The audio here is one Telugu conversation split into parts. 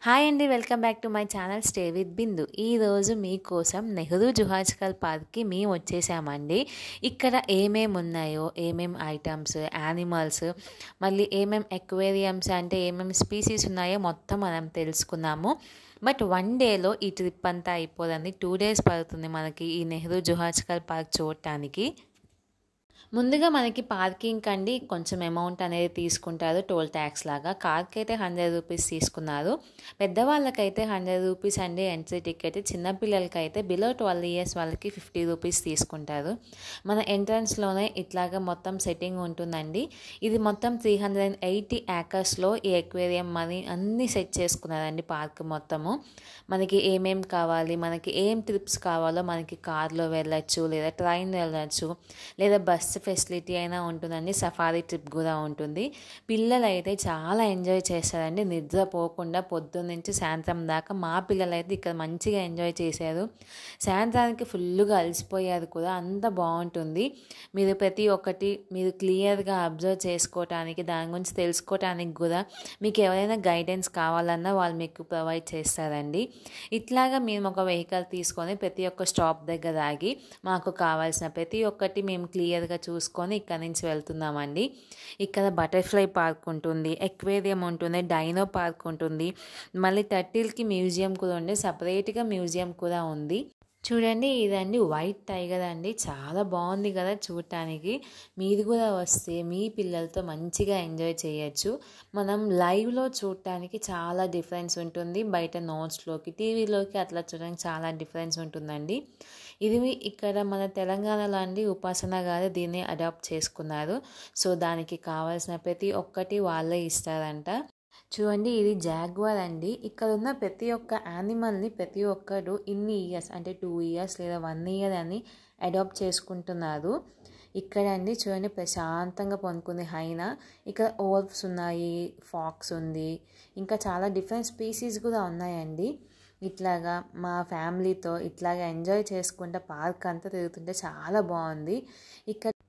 హాయ్ అండి, welcome back to my channel stay with Bindu. ఈరోజు మీకోసం నెహ్రూ జుహాజికల్ పార్క్కి మేము వచ్చేసామండి. ఇక్కడ ఏమేమి ఉన్నాయో, ఏమేమి ఐటమ్స్, యానిమల్స్, మళ్ళీ ఏమేమి ఎక్వేరియంస్ అంటే ఏమేమి స్పీసీస్ ఉన్నాయో మొత్తం మనం తెలుసుకున్నాము. బట్ 1 డేలో ఈ ట్రిప్ అంతా అయిపోదండి. 2 డేస్ పడుతుంది మనకి ఈ నెహ్రూ జుహాజికల్ పార్క్ చూడటానికి. ముందుగా మనకి పార్కింగ్ కండి కొంచెం అమౌంట్ అనేది తీసుకుంటారు, టోల్ ట్యాక్స్ లాగా. కార్కి అయితే 100 రూపీస్ తీసుకున్నారు. పెద్దవాళ్ళకైతే 100 రూపీస్ అండి ఎంట్రీ టికెట్. చిన్నపిల్లలకైతే బిలో 12 ఇయర్స్ వాళ్ళకి 50 రూపీస్ తీసుకుంటారు. మన ఎంట్రన్స్లోనే ఇట్లాగా మొత్తం సెట్టింగ్ ఉంటుందండి. ఇది మొత్తం 380 ఏకర్స్లో ఈ ఎక్వేరియం మరి అన్నీ సెట్ చేసుకున్నారండి పార్క్ మొత్తము. మనకి ఏమేం కావాలి, మనకి ఏం ట్రిప్స్ కావాలో మనకి కార్లో వెళ్ళచ్చు, లేదా ట్రైన్ వెళ్ళచ్చు, లేదా బస్ ఫెసిలిటీ అయినా ఉంటుందండి. సఫారీ ట్రిప్ కూడా ఉంటుంది. పిల్లలు అయితే చాలా ఎంజాయ్ చేస్తారండి, నిద్రపోకుండా పొద్దున్న నుంచి సాయంత్రం దాకా. మా పిల్లలు అయితే ఇక్కడ మంచిగా ఎంజాయ్ చేశారు. సాయంత్రానికి ఫుల్గా అలసిపోయారు కూడా, అంత బాగుంటుంది. మీరు ప్రతి ఒక్కటి మీరు క్లియర్గా అబ్జర్వ్ చేసుకోవటానికి, దాని గురించి తెలుసుకోవటానికి కూడా మీకు ఎవరైనా గైడెన్స్ కావాలన్నా వాళ్ళు మీకు ప్రొవైడ్ చేస్తారండి. ఇట్లాగా మేము ఒక వెహికల్ తీసుకొని ప్రతి ఒక్క స్టాప్ దగ్గర ఆగి మాకు కావాల్సిన ప్రతి ఒక్కటి మేము క్లియర్గా చూసుకొని ఇక్కడ నుంచి వెళ్తున్నామండి. ఇక్కడ బటర్ఫ్లై పార్క్ ఉంటుంది, ఎక్వేరియం ఉంటుంది, డైనో పార్క్ ఉంటుంది, మళ్ళీ టర్టిల్కి మ్యూజియం కూడా ఉంది, సపరేట్గా మ్యూజియం కూడా ఉంది. చూడండి, ఇదండి వైట్ టైగర్ అండి, చాలా బాగుంది కదా చూడటానికి. మీరు కూడా వస్తే మీ పిల్లలతో మంచిగా ఎంజాయ్ చేయొచ్చు. మనం లైవ్లో చూడటానికి చాలా డిఫరెన్స్ ఉంటుంది, బయట నోట్స్లోకి టీవీలోకి అట్లా చూడడానికి చాలా డిఫరెన్స్ ఉంటుందండి. ఇది ఇక్కడ మన తెలంగాణలో అండి ఉపాసన గారు దీన్ని అడాప్ట్ చేసుకున్నారు. సో దానికి కావాల్సిన ప్రతి ఒక్కటి వాళ్ళే ఇస్తారంట. చూడండి, ఇది జాగ్వార్ అండి. ఇక్కడ ఉన్న ప్రతి ఒక్క యానిమల్ని ప్రతి ఒక్కరు ఇన్ని ఇయర్స్ అంటే 2 ఇయర్స్ లేదా 1 ఇయర్ అని అడాప్ట్ చేసుకుంటున్నారు. ఇక్కడ అండి చూడండి, ప్రశాంతంగా పనుకుంది హైనా. ఇక్కడ ఓల్ఫ్స్ ఉన్నాయి, ఫాక్స్ ఉంది, ఇంకా చాలా డిఫరెంట్ స్పీసీస్ కూడా ఉన్నాయండి. ఇట్లాగా మా ఫ్యామిలీతో ఇట్లాగా ఎంజాయ్ చేసుకుంటే పార్క్ అంతా తిరుగుతుంటే చాలా బాగుంది.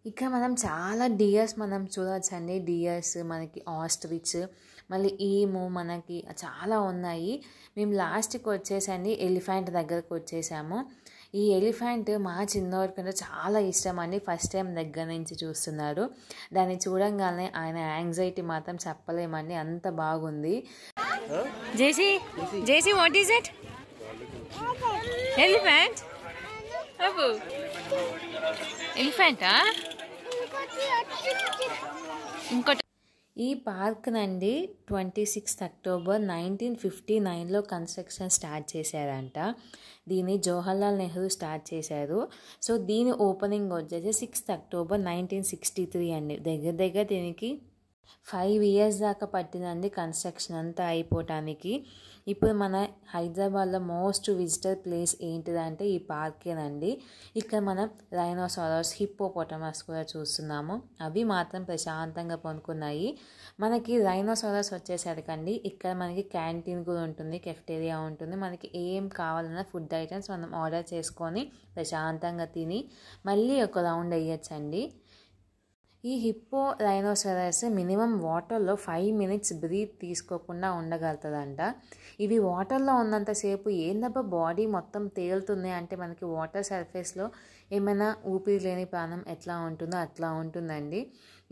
ఇక్కడ మనం చాలా డియర్స్ మనం చూడవచ్చండి. డియర్స్, మనకి ఆస్ట్రిచ్, మళ్ళీ ఈము, మనకి చాలా ఉన్నాయి. మేము లాస్ట్కి వచ్చేసండి ఎలిఫెంట్ దగ్గరకు వచ్చేసాము. ఈ ఎలిఫెంట్ మా చిన్నవాడికంటే చాలా ఇష్టం అండి. ఫస్ట్ టైం దగ్గర నుంచి చూస్తున్నారు. దాన్ని చూడంగానే ఆయన యాంగ్జైటీ మాత్రం చెప్పలేమండి, అంత బాగుంది. జేసీ జేసీ వాట్ ఈస్ ఇట్? ఎలిఫెంట్? అబ్బో, ఎలిఫెంటా? ఇంకోటి. ఈ పార్క్ నండి 26 అక్టోబర్ 1959లో కన్స్ట్రక్షన్ స్టార్ట్ చేశారంట. దీన్ని జవహర్లాల్ నెహ్రూ స్టార్ట్ చేశారు. సో దీని ఓపెనింగ్ వచ్చేసి 6 అక్టోబర్ 1963 అండి. దగ్గర దీనికి 5 ఇయర్స్ దాకా పట్టిందండి కన్స్ట్రక్షన్ అంతా అయిపోవటానికి. ఇప్పుడు మన హైదరాబాద్లో మోస్ట్ విజిటర్ ప్లేస్ ఏంటిదంటే ఈ పార్కేనండి. ఇక్కడ మనం రైనోసారస్, హిప్పోపోటమస్ కూడా చూస్తున్నాము. అవి మాత్రం ప్రశాంతంగా పనుకున్నాయి. మనకి రైనోసారస్ వచ్చేసరికండి ఇక్కడ మనకి క్యాంటీన్ కూడా ఉంటుంది, కెఫ్టేరియా ఉంటుంది. మనకి ఏం కావాలన్నా ఫుడ్ ఐటమ్స్ మనం ఆర్డర్ చేసుకొని ప్రశాంతంగా తిని మళ్ళీ ఒక రౌండ్ వేయచ్చండి. ఈ హిప్పో రైనోసరస్ మినిమం వాటర్లో 5 మినిట్స్ బ్రీత్ తీసుకోకుండా ఉండగలుగుతుందంట. ఇవి వాటర్లో ఉన్నంతసేపు ఏందబ్బా బాడీ మొత్తం తేలుతుంది అంటే మనకి వాటర్ సర్ఫేస్లో ఏమైనా ఊపిరి లేని ప్రాణం ఎట్లా ఉంటుందో అట్లా ఉంటుందండి.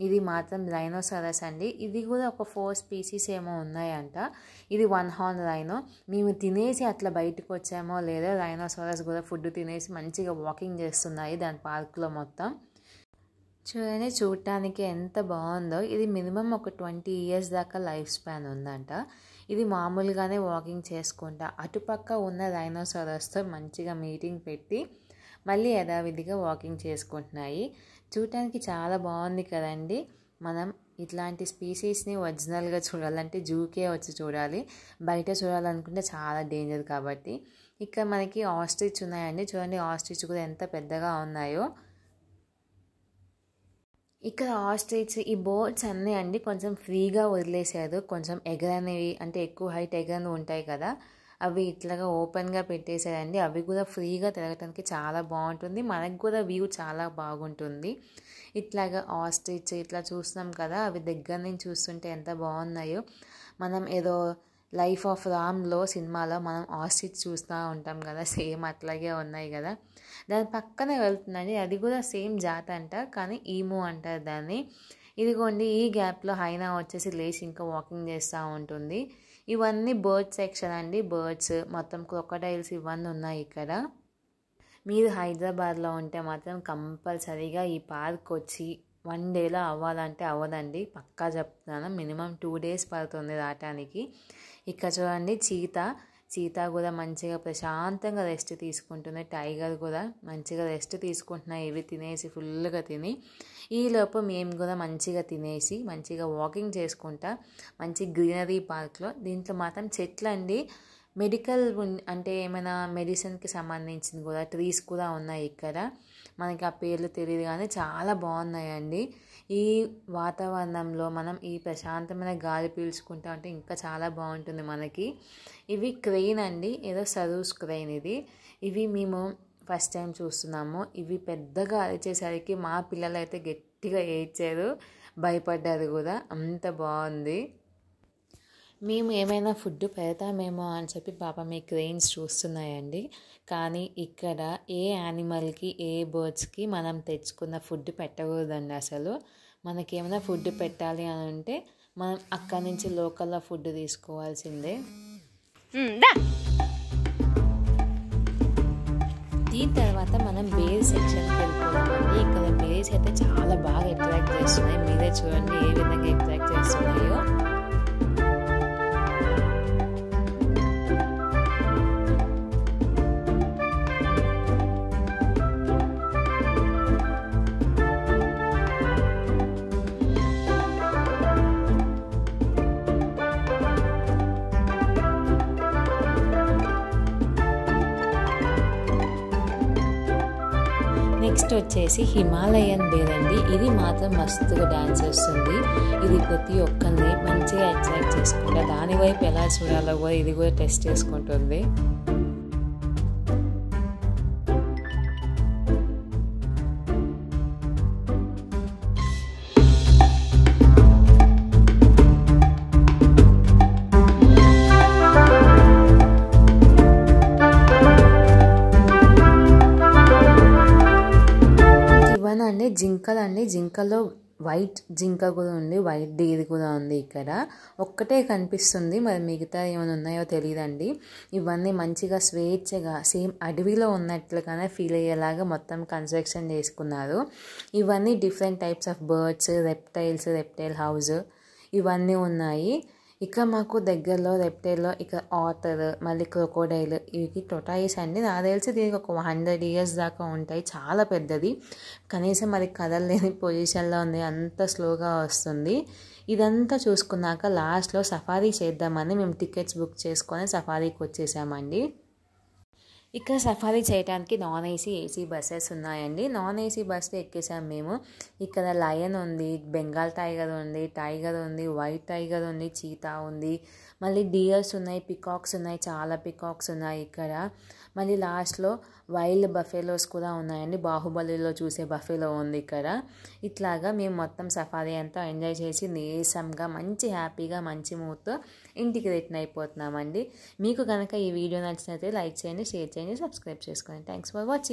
ఇది మాత్రం రైనోసరస్ అండి. ఇది కూడా ఒక 4 స్పీసీస్ ఏమో ఉన్నాయంట. ఇది 1 హార్న్ రైనో. మేము తినేసి అట్లా బయటకు వచ్చామో లేదో, రైనోసరస్ కూడా ఫుడ్ తినేసి మంచిగా వాకింగ్ చేస్తున్నాయి దాని పార్క్లో మొత్తం. చూడండి, చూడటానికి ఎంత బాగుందో. ఇది మినిమం ఒక 20 ఇయర్స్ దాకా లైఫ్ స్పాన్ ఉందంట. ఇది మామూలుగానే వాకింగ్ చేసుకుంటా అటుపక్క ఉన్న రైనోసారస్తో మంచిగా మీటింగ్ పెట్టి మళ్ళీ యథావిధిగా వాకింగ్ చేసుకుంటున్నాయి. చూడటానికి చాలా బాగుంది కదండి. మనం ఇట్లాంటి స్పీసీస్ని ఒరిజినల్గా చూడాలంటే జూకే వచ్చి చూడాలి, బయట చూడాలనుకుంటే చాలా డేంజర్ కాబట్టి. ఇక్కడ మనకి ఆస్ట్రిచ్ ఉన్నాయండి. చూడండి, ఆస్ట్రిచ్ కూడా ఎంత పెద్దగా ఉన్నాయో. ఇక్కడ ఆస్ట్రిచ్, ఈ బర్డ్స్ అన్నీ అండి కొంచెం ఫ్రీగా వదిలేశారు. కొంచెం ఎగరనివి అంటే ఎక్కువ హైట్ ఎగరని ఉంటాయి కదా, అవి ఇట్లాగా ఓపెన్గా పెట్టేశారండి. అవి కూడా ఫ్రీగా తిరగటానికి చాలా బాగుంటుంది, మనకు కూడా వ్యూ చాలా బాగుంటుంది. ఇట్లాగా ఆస్ట్రిచ్ ఇట్లా చూస్తున్నాం కదా, అవి దగ్గర నుంచి చూస్తుంటే ఎంత బాగున్నాయో. మనం ఏదో లైఫ్ ఆఫ్ రామ్లో సినిమాలో మనం ఆస్ట్రిచ్ చూస్తూ ఉంటాం కదా, సేమ్ అట్లాగే ఉన్నాయి కదా. దాని పక్కనే వెళ్తుందండి, అది కూడా సేమ్ జాత్ అంట, కానీ ఈము అంటారు దాన్ని. ఇదిగోండి ఈ గ్యాప్లో హైనా వచ్చేసి లేచి ఇంకా వాకింగ్ చేస్తూ ఉంటుంది. ఇవన్నీ బర్డ్స్ సెక్షన్ అండి, బర్డ్స్ మొత్తం క్రొకడైల్స్ ఇవన్నీ ఉన్నాయి ఇక్కడ. మీరు హైదరాబాద్లో ఉంటే మాత్రం కంపల్సరీగా ఈ పార్క్ వచ్చి 1 డేలో అవ్వాలంటే అవ్వదండి, పక్కా చెప్తున్నాను. మినిమం 2 డేస్ పడుతుంది రావటానికి. ఇక్కడ చూడండి చీతా కూడా మంచిగా ప్రశాంతంగా రెస్ట్ తీసుకుంటుంది. టైగర్ కూడా మంచిగా రెస్ట్ తీసుకుంటున్నాయి, ఇవి తినేసి ఫుల్గా తిని. ఈలోపు మేము కూడా మంచిగా తినేసి మంచిగా వాకింగ్ చేసుకుంటా మంచి గ్రీనరీ పార్క్లో. దీంట్లో మాత్రం చెట్లు అండి, మెడికల్ అంటే ఏమైనా మెడిసిన్కి సంబంధించింది కూడా ట్రీస్ కూడా ఉన్నాయి ఇక్కడ. మనకి ఆ పేర్లు తెలియదు కానీ చాలా బాగున్నాయండి. ఈ వాతావరణంలో మనం ఈ ప్రశాంతమైన గాలి పీల్చుకుంటా ఉంటే ఇంకా చాలా బాగుంటుంది మనకి. ఇవి క్రెయిన్ అండి, ఏదో సరూస్ క్రెయిన్ ఇది. ఇవి మేము ఫస్ట్ టైం చూస్తున్నాము. ఇవి పెద్దగా అరిచేసరికి మా పిల్లలు అయితే గట్టిగా ఏడ్చారు, భయపడ్డారు కూడా, అంత బాగుంది. మేము ఏమైనా ఫుడ్ పెడతామేమో అని చెప్పి పాపం మీ క్రెయిన్స్ చూస్తున్నాయండి. కానీ ఇక్కడ ఏ యానిమల్కి ఏ బర్డ్స్కి మనం తెచ్చుకున్న ఫుడ్ పెట్టకూడదండి అసలు. మనకేమైనా ఫుడ్ పెట్టాలి అని అంటే మనం అక్కడి నుంచి లోకల్లో ఫుడ్ తీసుకోవాల్సిందే. దీని తర్వాత మనం బేర్ సెక్షన్కి వెళ్ళిపోతామండి. ఇక్కడ బేర్స్ అయితే చాలా బాగా అట్రాక్ట్ చేస్తున్నాయి, మీరే చూడండి ఏ విధంగా అట్రాక్ట్ చేస్తున్నాయో. నెక్స్ట్ వచ్చేసి హిమాలయన్ బేర్ అండి. ఇది మాత్రం మస్తుగా డాన్స్ చేస్తుంది. ఇది ప్రతి ఒక్కరిని మంచిగా అట్రాక్ట్ చేసుకుంటా దాని వైపు ఎలా చూడాలో కూడా ఇది కూడా టెస్ట్ చేసుకుంటుంది. అండి జింకలండి, జింకలో వైట్ జింక కూడా ఉంది, వైట్ డీర్ కూడా ఉంది. ఇక్కడ ఒక్కటే కనిపిస్తుంది, మరి మిగతా ఏమైనా ఉన్నాయో తెలియదండి. ఇవన్నీ మంచిగా స్వేచ్ఛగా సేమ్ అడవిలో ఉన్నట్లుగానే ఫీల్ అయ్యేలాగా మొత్తం కన్స్ట్రక్షన్ చేసుకున్నారు. ఇవన్నీ different types of birds, reptile house ఇవన్నీ ఉన్నాయి. ఇక మాకు దగ్గరలో రెప్టైల్లో ఇక ఆటర్, మళ్ళీ క్రొకోడైల్, ఇవి టొటాయిస్ అండి. నాకు తెలిసి దీనికి ఒక 100 years దాకా ఉంటాయి, చాలా పెద్దది. కనీసం మరి కదలలేని పొజిషన్లో ఉంది, అంత స్లోగా వస్తుంది. ఇదంతా చూసుకున్నాక లాస్ట్లో సఫారీ చేద్దామని మేము టికెట్స్ బుక్ చేసుకొని సఫారీకి వచ్చేసామండి. ఇక్కడ సఫారీ చేయడానికి నాన్ ఏసీ బస్సెస్ ఉన్నాయండి. నాన్ ఏసీ బస్సులో ఎక్కేసాం మేము. ఇక్కడ లయన్ ఉంది, బెంగాల్ టైగర్ ఉంది, వైట్ టైగర్ ఉంది, చీతా ఉంది, మళ్ళీ డియర్స్ ఉన్నాయి, పికాక్స్ ఉన్నాయి, చాలా పికాక్స్ ఉన్నాయి ఇక్కడ. మళ్ళీ లాస్ట్లో వైల్డ్ బఫెలోస్ కూడా ఉన్నాయండి, బాహుబలిలో చూసే బఫెలో ఉంది ఇక్కడ. ఇట్లాగా మేము మొత్తం సఫారీ అంతా ఎంజాయ్ చేసి నీరసంగా మంచి హ్యాపీగా మంచి మూడ్తో ఇంటికి రిటర్న్ అయిపోతున్నామండి. మీకు కనుక ఈ వీడియో నచ్చినట్లయితే లైక్ చేయండి, షేర్ చేయండి, సబ్స్క్రైబ్ చేసుకోండి. Thanks for watching.